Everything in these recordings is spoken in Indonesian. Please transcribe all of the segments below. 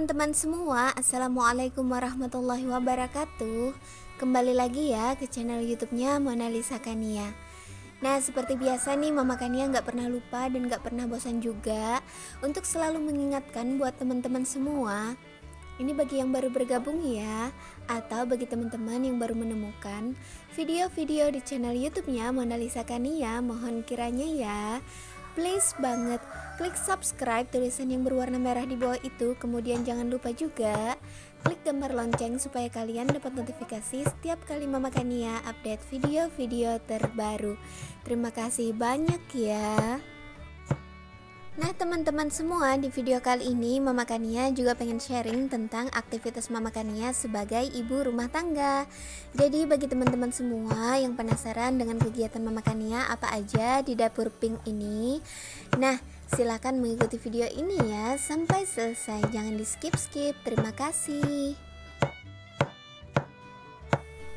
teman-teman semua, Assalamualaikum warahmatullahi wabarakatuh. Kembali lagi ya ke channel YouTube-nya Mona Lisa Kania. Nah, seperti biasa nih, Mama Kania nggak pernah lupa dan nggak pernah bosan juga untuk selalu mengingatkan buat teman-teman semua. Ini bagi yang baru bergabung ya, atau bagi teman-teman yang baru menemukan video-video di channel YouTube-nya Mona Lisa Kania, mohon kiranya ya, please banget klik subscribe tulisan yang berwarna merah di bawah itu. Kemudian jangan lupa juga klik gambar lonceng supaya kalian dapat notifikasi setiap kali Mama Kania update video-video terbaru. Terima kasih banyak ya. Nah teman-teman semua, di video kali ini Mama Kania juga pengen sharing tentang aktivitas Mama Kania sebagai ibu rumah tangga. Jadi bagi teman-teman semua yang penasaran dengan kegiatan Mama Kania apa aja di dapur pink ini, nah silakan mengikuti video ini ya sampai selesai, jangan di skip-skip. Terima kasih.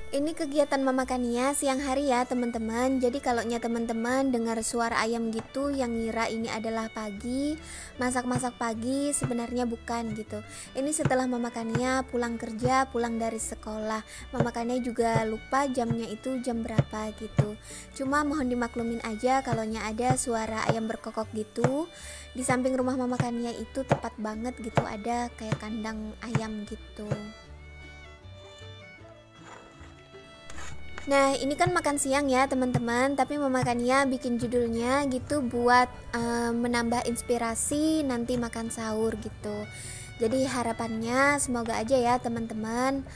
Ini kegiatan Mama Kania siang hari ya teman-teman. Jadi kalau teman-teman dengar suara ayam gitu yang ngira ini adalah pagi, masak-masak pagi, sebenarnya bukan gitu. Ini setelah Mama Kania pulang kerja, pulang dari sekolah. Mama Kania juga lupa jamnya itu jam berapa gitu. Cuma mohon dimaklumin aja kalau ada suara ayam berkokok gitu. Di samping rumah Mama Kania itu tepat banget gitu, ada kayak kandang ayam gitu. Nah ini kan makan siang ya teman-teman, tapi Mama Kania bikin judulnya gitu buat menambah inspirasi nanti makan sahur gitu. Jadi harapannya semoga aja ya teman-teman,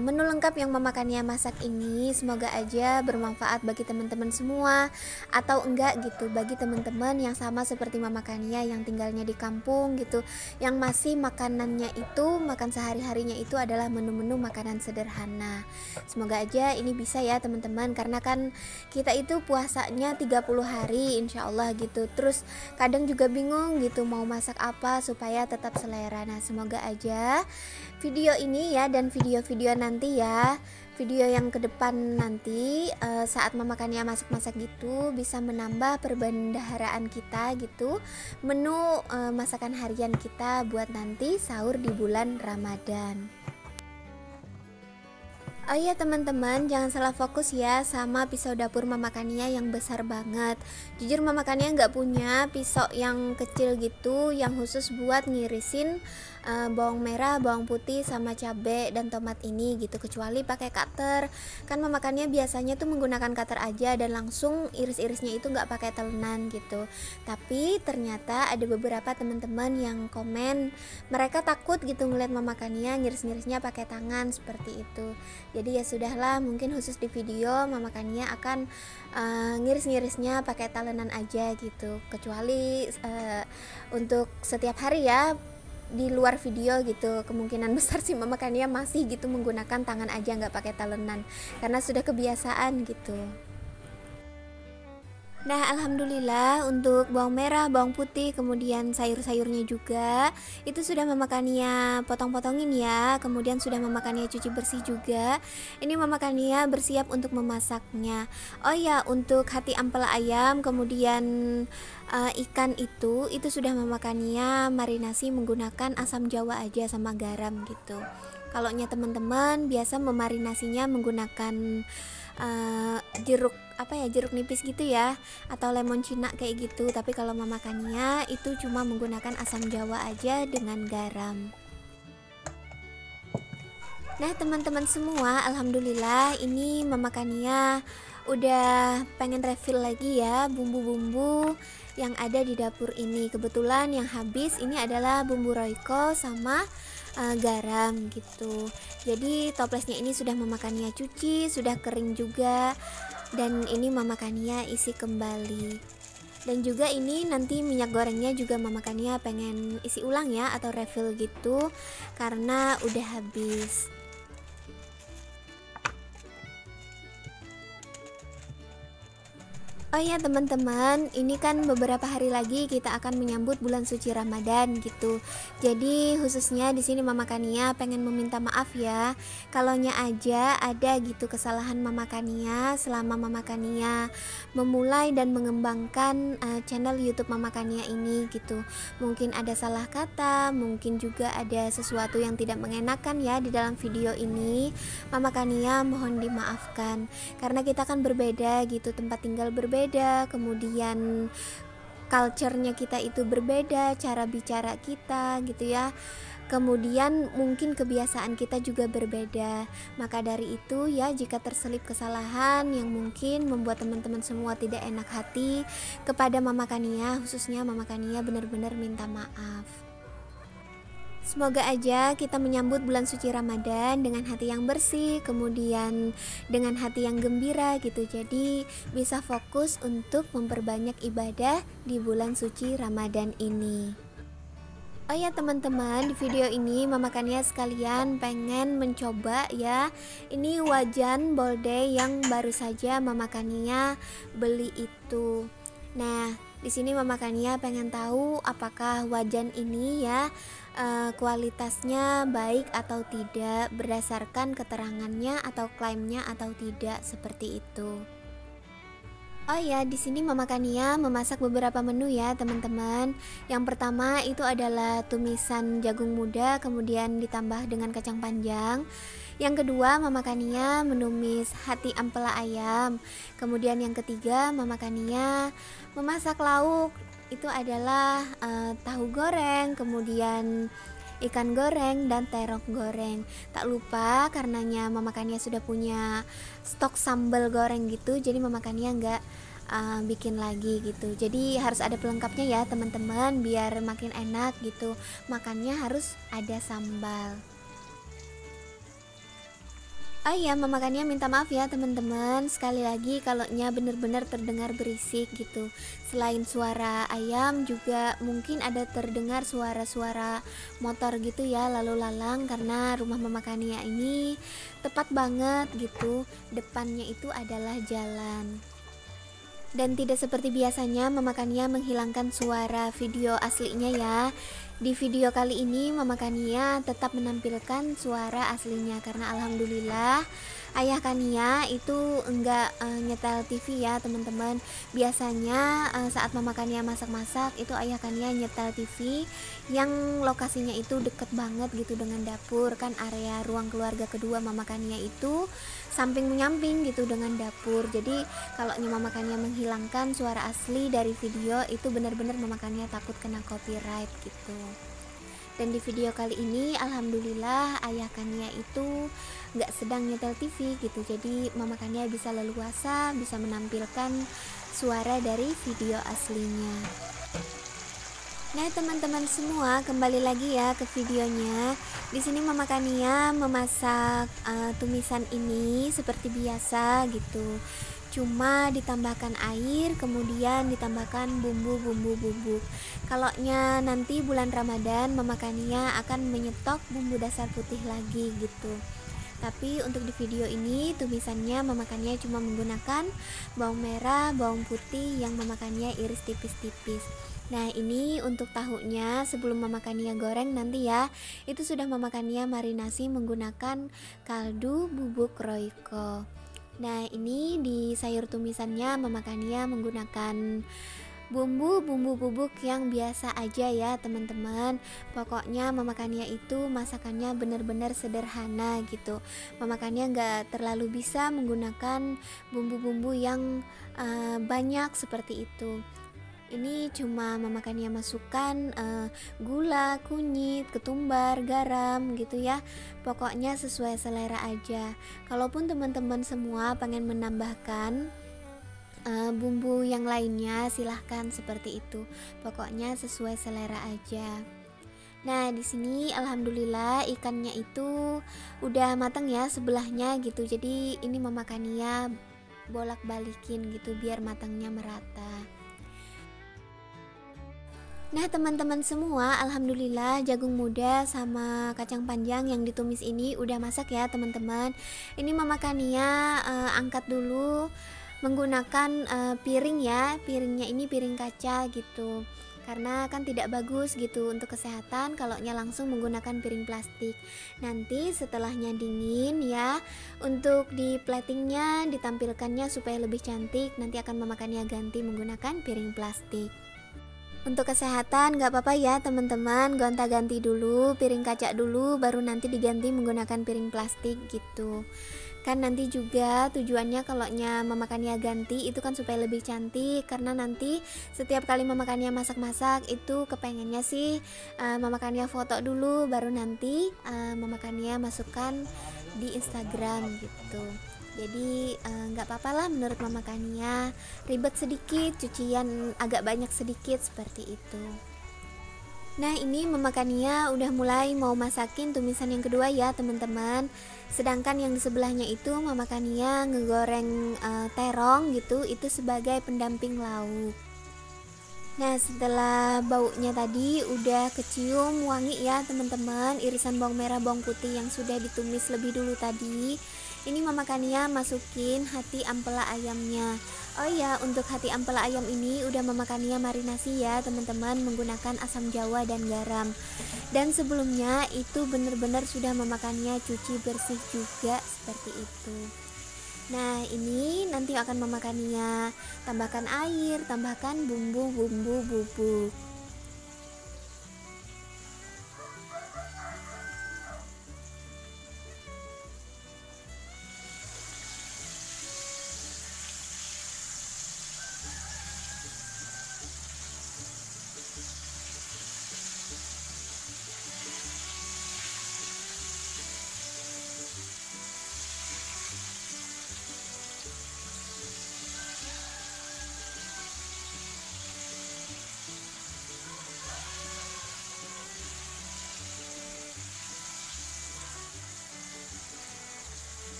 menu lengkap yang Mama Kania masak ini semoga aja bermanfaat bagi teman-teman semua, atau enggak gitu bagi teman-teman yang sama seperti Mama Kania yang tinggalnya di kampung gitu, yang masih makanannya itu, makan sehari-harinya itu adalah menu-menu makanan sederhana. Semoga aja ini bisa ya teman-teman, karena kan kita itu puasanya 30 hari insya Allah gitu, terus kadang juga bingung gitu mau masak apa supaya tetap selera. Nah semoga aja video ini ya dan video-video nanti ya, video yang ke depan nanti saat Mama Kania masak-masak gitu bisa menambah perbendaharaan kita gitu, menu masakan harian kita buat nanti sahur di bulan Ramadan. Oh iya teman-teman, jangan salah fokus ya sama pisau dapur Mama Kania yang besar banget. Jujur Mama Kania nggak punya pisau yang kecil gitu yang khusus buat ngirisin bawang merah, bawang putih sama cabai dan tomat ini gitu, kecuali pakai cutter. Kan Mama Kania biasanya tuh menggunakan cutter aja dan langsung iris-irisnya itu nggak pakai telenan gitu. Tapi ternyata ada beberapa teman-teman yang komen mereka takut gitu ngeliat Mama Kania ngiris-ngirisnya pakai tangan seperti itu. Jadi ya sudahlah, mungkin khusus di video Mama Kania akan ngiris-ngirisnya pakai talenan aja gitu, kecuali untuk setiap hari ya di luar video gitu, kemungkinan besar sih Mama Kania masih gitu menggunakan tangan aja nggak pakai talenan karena sudah kebiasaan gitu. Nah alhamdulillah untuk bawang merah, bawang putih, kemudian sayur-sayurnya juga itu sudah Mama Kania potong-potongin ya, kemudian sudah Mama Kania cuci bersih juga. Ini Mama Kania bersiap untuk memasaknya. Oh ya, untuk hati ampela ayam kemudian ikan itu sudah Mama Kania marinasi menggunakan asam jawa aja sama garam gitu. Kalau teman-teman biasa memarinasinya menggunakan jeruk jeruk nipis gitu ya, atau lemon cina kayak gitu. Tapi kalau Mama Kania itu cuma menggunakan asam jawa aja dengan garam. Nah teman-teman semua, alhamdulillah ini Mama Kania udah pengen refill lagi ya bumbu-bumbu yang ada di dapur ini. Kebetulan yang habis ini adalah bumbu royco sama garam gitu. Jadi toplesnya ini sudah Mama Kania cuci, sudah kering juga, dan ini Mama Kania isi kembali. Dan juga ini nanti minyak gorengnya juga Mama Kania pengen isi ulang ya, atau refill gitu karena udah habis. Oh ya teman-teman, ini kan beberapa hari lagi kita akan menyambut bulan suci Ramadan gitu. Jadi khususnya di sini Mama Kania pengen meminta maaf ya. Kalaunya aja ada gitu kesalahan Mama Kania selama Mama Kania memulai dan mengembangkan channel YouTube Mama Kania ini gitu. Mungkin ada salah kata, mungkin juga ada sesuatu yang tidak mengenakan ya di dalam video ini. Mama Kania mohon dimaafkan karena kita kan berbeda gitu, tempat tinggal berbeda, kemudian culture-nya kita itu berbeda, cara bicara kita gitu ya, kemudian mungkin kebiasaan kita juga berbeda. Maka dari itu ya, jika terselip kesalahan yang mungkin membuat teman-teman semua tidak enak hati kepada Mama Kania, khususnya Mama Kania benar-benar minta maaf. Semoga aja kita menyambut bulan suci Ramadan dengan hati yang bersih, kemudian dengan hati yang gembira gitu. Jadi bisa fokus untuk memperbanyak ibadah di bulan suci Ramadan ini. Oh ya teman-teman, di video ini Mama Kania sekalian pengen mencoba ya. Ini wajan bolde yang baru saja Mama Kania beli itu. Nah, di sini Mama Kania pengen tahu apakah wajan ini ya kualitasnya baik atau tidak berdasarkan keterangannya atau klaimnya atau tidak, seperti itu. Oh ya, di sini Mama Kania memasak beberapa menu ya teman-teman. Yang pertama itu adalah tumisan jagung muda kemudian ditambah dengan kacang panjang. Yang kedua Mama Kania menumis hati ampela ayam. Kemudian yang ketiga Mama Kania memasak lauk. Itu adalah tahu goreng, kemudian ikan goreng dan terong goreng. Tak lupa karenanya Mama Kania sudah punya stok sambal goreng gitu, jadi Mama Kania nggak bikin lagi gitu. Jadi harus ada pelengkapnya ya teman-teman, biar makin enak gitu. Makannya harus ada sambal. Oh iya, Mama Kania minta maaf ya teman-teman. Sekali lagi kalaunya benar-benar terdengar berisik gitu. Selain suara ayam juga mungkin ada terdengar suara-suara motor gitu ya lalu lalang, karena rumah Mama Kania ini tepat banget gitu. Depannya itu adalah jalan. Dan tidak seperti biasanya Mama Kania menghilangkan suara video aslinya ya. Di video kali ini Mama Kania tetap menampilkan suara aslinya karena alhamdulillah Ayah Kania itu enggak nyetel TV ya teman-teman. Biasanya saat Mama Kania masak-masak itu Ayah Kania nyetel TV yang lokasinya itu deket banget gitu dengan dapur. Kan area ruang keluarga kedua Mama Kania itu samping menyamping gitu dengan dapur. Jadi kalau Mama Kania menghilangkan suara asli dari video itu benar-benar Mama Kania takut kena copyright gitu. Dan di video kali ini alhamdulillah Ayah Kania itu nggak sedang nyetel TV gitu, jadi Mama Kania bisa leluasa bisa menampilkan suara dari video aslinya. Nah teman-teman semua, kembali lagi ya ke videonya. Di sini Mama Kania memasak tumisan ini seperti biasa gitu. Cuma ditambahkan air, kemudian ditambahkan bumbu-bumbu bubuk. Kalaunya nanti bulan Ramadan Mama Kania akan menyetok bumbu dasar putih lagi gitu. Tapi untuk di video ini tumisannya Mama Kania cuma menggunakan bawang merah, bawang putih yang Mama Kania iris tipis-tipis. Nah ini untuk tahunya sebelum Mama Kania goreng nanti ya, itu sudah Mama Kania marinasi menggunakan kaldu bubuk Royco. Nah ini di sayur tumisannya Mama Kania menggunakan bumbu bubuk yang biasa aja ya teman-teman. Pokoknya Mama Kania itu masakannya benar-benar sederhana gitu. Mama Kania nggak terlalu bisa menggunakan bumbu-bumbu yang banyak seperti itu. Ini cuma Mama Kania masukkan gula, kunyit, ketumbar, garam gitu ya. Pokoknya sesuai selera aja. Kalaupun teman-teman semua pengen menambahkan bumbu yang lainnya silahkan seperti itu. Pokoknya sesuai selera aja. Nah di sini alhamdulillah ikannya itu udah matang ya sebelahnya gitu. Jadi ini Mama Kania bolak-balikin gitu biar matangnya merata. Nah teman-teman semua, alhamdulillah jagung muda sama kacang panjang yang ditumis ini udah masak ya teman-teman. Ini Mama Kania angkat dulu menggunakan piring ya, piringnya ini piring kaca gitu, karena kan tidak bagus gitu untuk kesehatan kalaunya langsung menggunakan piring plastik. Nanti setelahnya dingin ya, untuk di platingnya ditampilkannya supaya lebih cantik, nanti akan memakannya ganti menggunakan piring plastik. Untuk kesehatan gak apa-apa ya teman-teman, gonta-ganti dulu piring kaca dulu, baru nanti diganti menggunakan piring plastik gitu. Kan nanti juga tujuannya kalaunya memakannya ganti itu kan supaya lebih cantik, karena nanti setiap kali memakannya masak-masak itu kepengennya sih memakannya foto dulu, baru nanti memakannya masukkan di Instagram gitu. Jadi nggak apa-apa lah menurut memakannya, ribet sedikit, cucian agak banyak sedikit seperti itu. Nah ini memakannya udah mulai mau masakin tumisan yang kedua ya teman-teman. Sedangkan yang di sebelahnya itu memakannya ngegoreng terong gitu, itu sebagai pendamping lauk. Nah setelah baunya tadi udah kecium wangi ya teman-teman, irisan bawang merah bawang putih yang sudah ditumis lebih dulu tadi, ini memakannya masukin hati ampela ayamnya. Oh ya, untuk hati ampela ayam ini udah memakannya marinasi ya teman-teman, menggunakan asam jawa dan garam. Dan sebelumnya itu benar-benar sudah memakannya cuci bersih juga seperti itu. Nah ini nanti akan memakannya, tambahkan air, tambahkan bumbu-bumbu bubuk.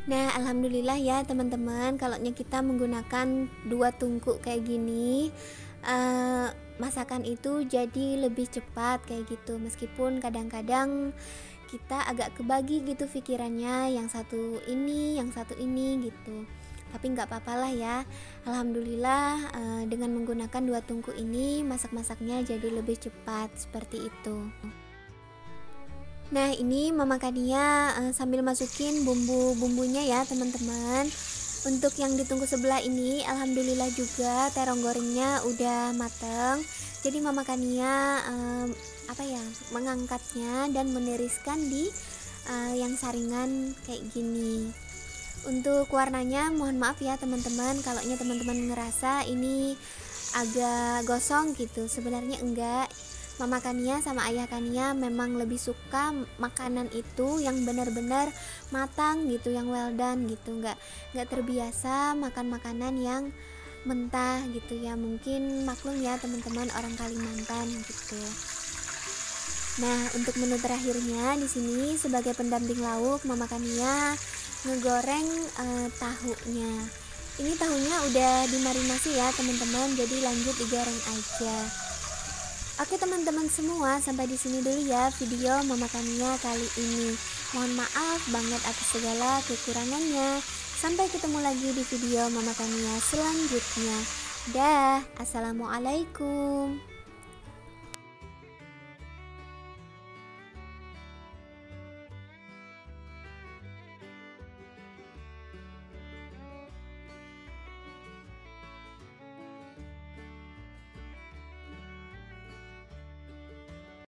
Nah alhamdulillah ya teman-teman, kalau kita menggunakan 2 tungku kayak gini, masakan itu jadi lebih cepat kayak gitu. Meskipun kadang-kadang kita agak kebagi gitu pikirannya, yang satu ini, yang satu ini gitu. Tapi nggak apa-apa lah ya. Alhamdulillah dengan menggunakan 2 tungku ini masak-masaknya jadi lebih cepat seperti itu. Nah ini memakannya sambil masukin bumbu-bumbunya ya teman-teman. Untuk yang ditunggu sebelah ini alhamdulillah juga terong gorengnya udah mateng. Jadi memakannya mengangkatnya dan meniriskan di yang saringan kayak gini. Untuk warnanya mohon maaf ya teman-teman, kalaunya teman-teman ngerasa ini agak gosong gitu, sebenarnya enggak. Mamakannya sama ayah kannya memang lebih suka makanan itu yang benar-benar matang gitu, yang well done gitu, nggak terbiasa makan makanan yang mentah gitu ya. Mungkin maklum ya teman-teman, orang Kalimantan gitu. Nah untuk menu terakhirnya di sini sebagai pendamping lauk, mamakannya ngegoreng tahunya. Ini tahunya udah dimarinasi ya teman-teman, jadi lanjut digoreng aja. Oke teman-teman semua, sampai di sini dulu ya video memakannya kali ini. Mohon maaf banget atas segala kekurangannya. Sampai ketemu lagi di video memakannya selanjutnya. Dah, assalamualaikum.